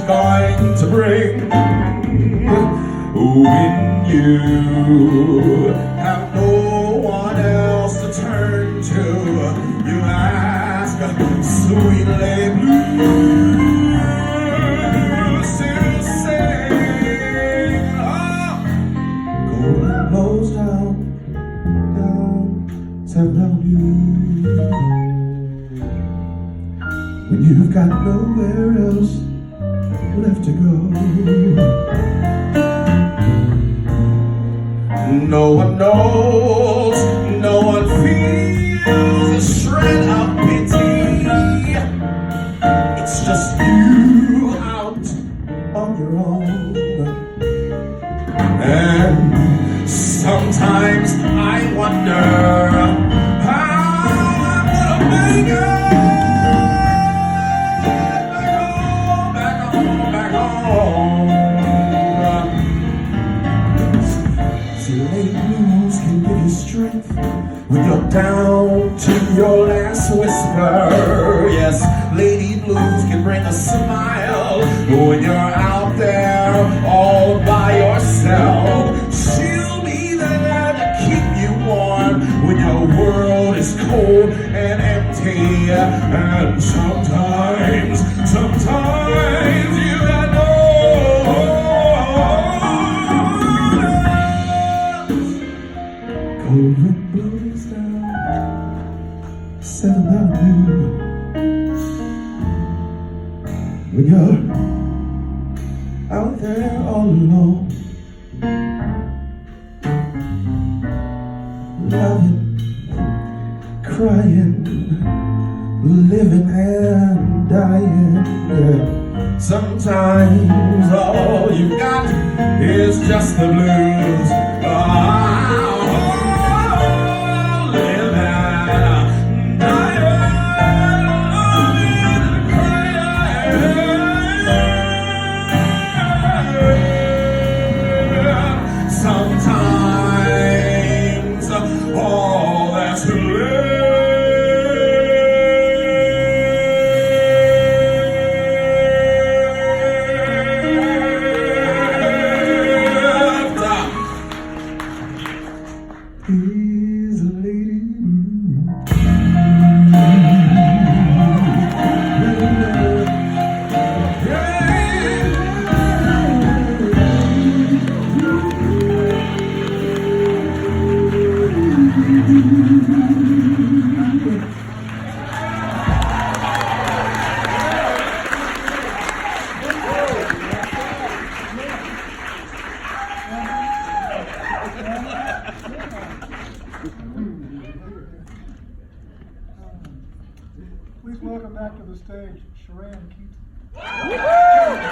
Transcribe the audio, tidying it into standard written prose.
going to bring. When you have no one else to turn to, you ask sweet lady blues to sing. Golden blows down, Seventh Avenue. When you've got nowhere else left to go. No one knows, no one feels a shred of pity. It's just you out on your own. And sometimes I wonder how I'm gonna make it back home. See, lady blues can give you strength when you're down to your last whisper. Yes, lady blues can bring a smile when you're out there all by yourself. She'll be there to keep you warm when your world is cold and empty. And sometimes you got no. Golden blows down Seventh Avenue. When you're out there all alone, loving, crying, living and dying. Yeah. Sometimes all you got is just the blues. Sometimes all that's left is a lady Please welcome back to the stage, Sharon Keaton.